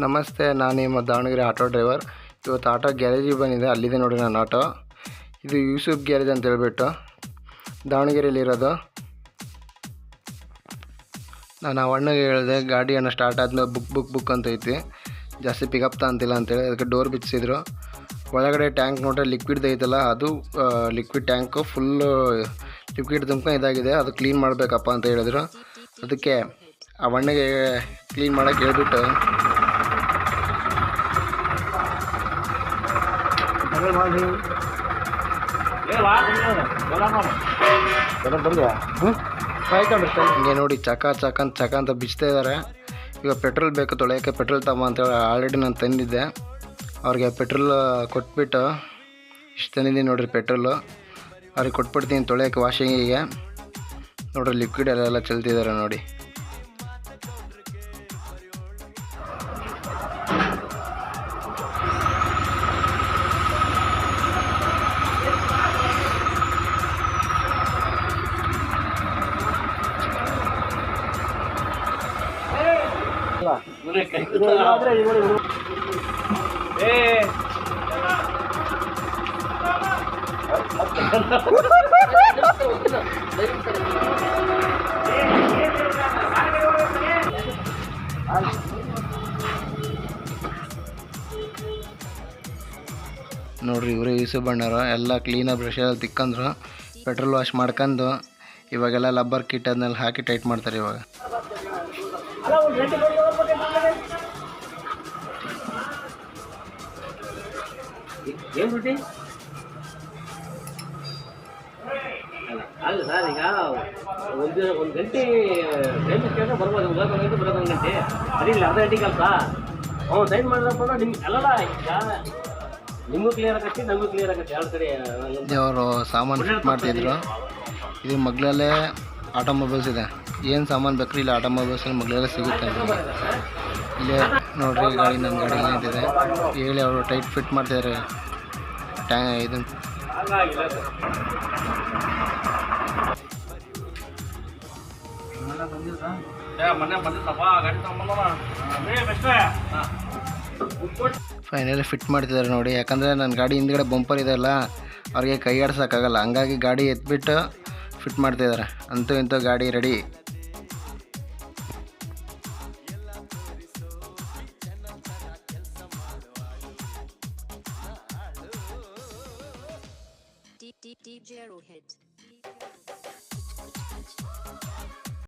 ನಮಸ್ತೆ, ನಾನು ನಿಮ್ಮ ದಾವಣಗೆರೆ ಆಟೋ ಡ್ರೈವರ್. ಇವತ್ತು ಆಟೋ ಗ್ಯಾರೇಜಿಗೆ ಬಂದಿದೆ. ಅಲ್ಲಿದೆ ನೋಡಿ ನನ್ನ ಆಟೋ. ಇದು ಯೂಸುಫ್ ಗ್ಯಾರೇಜ್ ಅಂತ ಹೇಳ್ಬಿಟ್ಟು ದಾವಣಗೆರೆಯಲ್ಲಿರೋದು. ನಾನು ಆ ಅಣ್ಣಗೆ ಹೇಳಿದೆ ಗಾಡಿ ಸ್ಟಾರ್ಟ್ ಆದಮೇಲೆ ಬುಕ್ ಅಂತ ಐತಿ, ಜಾಸ್ತಿ ಪಿಕಪ್ ಅಂತಿಲ್ಲ ಅಂತೇಳಿ. ಅದಕ್ಕೆ ಡೋರ್ ಬಿಚ್ಚಿಸಿದ್ರು. ಒಳಗಡೆ ಟ್ಯಾಂಕ್ ನೋಡ್ರೆ ಲಿಕ್ವಿಡ್ ಐತಲ್ಲ, ಅದು ಲಿಕ್ವಿಡ್ ಟ್ಯಾಂಕು ಫುಲ್ಲು ಲಿಕ್ವಿಡ್ ತುಂಬ್ಕೊಂಡು ಇದಾಗಿದೆ. ಅದು ಕ್ಲೀನ್ ಮಾಡಬೇಕಪ್ಪ ಅಂತ ಹೇಳಿದ್ರು. ಅದಕ್ಕೆ ಆ ಅಣ್ಣಗೆ ಕ್ಲೀನ್ ಮಾಡೋಕ್ಕೆ ಹೇಳ್ಬಿಟ್ಟು ಹಿಂಗೆ ನೋಡಿ ಚಕ ಅಂತ ಬಿಚ್ತಾ ಇದ್ದಾರೆ. ಈಗ ಪೆಟ್ರೋಲ್ ಬೇಕು ತೊಳೆಯೋಕ್ಕೆ, ಪೆಟ್ರೋಲ್ ತಮ್ಮ ಅಂತೇಳಿ ಆಲ್ರೆಡಿ ನಾನು ತಂದಿದ್ದೆ. ಅವ್ರಿಗೆ ಪೆಟ್ರೋಲ್ ಕೊಟ್ಬಿಟ್ಟು ಇಷ್ಟು ತಂದಿದ್ದೀನಿ ನೋಡಿರಿ ಪೆಟ್ರೋಲು. ಅವ್ರಿಗೆ ಕೊಟ್ಬಿಡ್ತೀನಿ ತೊಳೆಯೋಕ್ಕೆ, ವಾಷಿಂಗಿಗೆ. ನೋಡಿರಿ ಲಿಕ್ವಿಡ್ ಎಲ್ಲ ಚೆಲ್ತಿದ್ದಾರೆ ನೋಡಿ. ನೋಡ್ರಿ ಇವರು ಯೂಸು ಬಣ್ಣರು ಎಲ್ಲ ಕ್ಲೀನಾಗಿ ಬ್ರಷಲ್ಲಿ ತಿಕ್ಕಂದ್ರು, ಪೆಟ್ರೋಲ್ ವಾಶ್ ಮಾಡ್ಕೊಂಡು ಇವಾಗೆಲ್ಲ ಲಬ್ಬರ್ ಕಿಟ್ ಅದನ್ನೆಲ್ಲ ಹಾಕಿ ಟೈಟ್ ಮಾಡ್ತಾರೆ ಇವಾಗ. ಅಲ್ಲ ಸರ್, ಈಗ ಒಂದು ಗಂಟೆ ಟೈಮ್ ಕೇಳಿದ್ರೆ ಬರ್ಬೋದು. ಒಂದು ಗಂಟೆ ಬರೋದು, 1 ಗಂಟೆ ಅದಿಲ್ಲ, ಅರ್ಧ ಗಂಟೆ ಕೆಲಸ. ಟೈಮ್ ಮಾಡಿದಪ್ಪ ನಿಮ್ಗೆ ಅಲ್ಲಲ್ಲ, ಈಗ ನಿಮಗೂ ಕ್ಲಿಯರ್ ಆಗತ್ತೆ, ನಮಗೂ ಕ್ಲಿಯರ್ ಆಗತ್ತೆ. 2 ಕಡೆ ಅವರು ಸಾಮಾನು ಫಿಟ್ ಮಾಡ್ತಿದ್ರು. ಇದು ಮಗ್ಳಲ್ಲೇ ಆಟೋಮೊಬೈಲ್ಸ್ ಇದೆ. ಏನು ಸಾಮಾನು ಬೇಕ್ರಿ ಇಲ್ಲಿ ಆಟೋಮೊಬೈಲ್ಸಲ್ಲಿ ಮಗ್ಳಲ್ಲೇ ಸಿಗುತ್ತೆ. ಇಲ್ಲೇ ನೋಡ್ರಿ ಗಾಡಿ, ನನ್ನ ಗಾಡಿ ನಿಂತಿದೆ ಹೇಳಿ ಅವರು ಟೈಟ್ ಫಿಟ್ ಮಾಡ್ತಿದ್ದಾರೆ ಇದನ್ನು. ಫೈನಲಿ ಫಿಟ್ ಮಾಡ್ತಿದ್ದಾರೆ ನೋಡಿ. ಯಾಕಂದರೆ ನನ್ನ ಗಾಡಿ ಹಿಂದ್ಗಡೆ ಬಂಪರ್ ಇದೆಯಲ್ಲ, ಅವ್ರಿಗೆ ಕೈ ಆಡ್ಸೋಕ್ಕಾಗಲ್ಲ. ಹಂಗಾಗಿ ಗಾಡಿ ಎತ್ಬಿಟ್ಟು ಫಿಟ್ ಮಾಡ್ತಿದ್ದಾರೆ. ಅಂತೂ ಇಂತೂ ಗಾಡಿ ರೆಡಿ. DJ Rohit.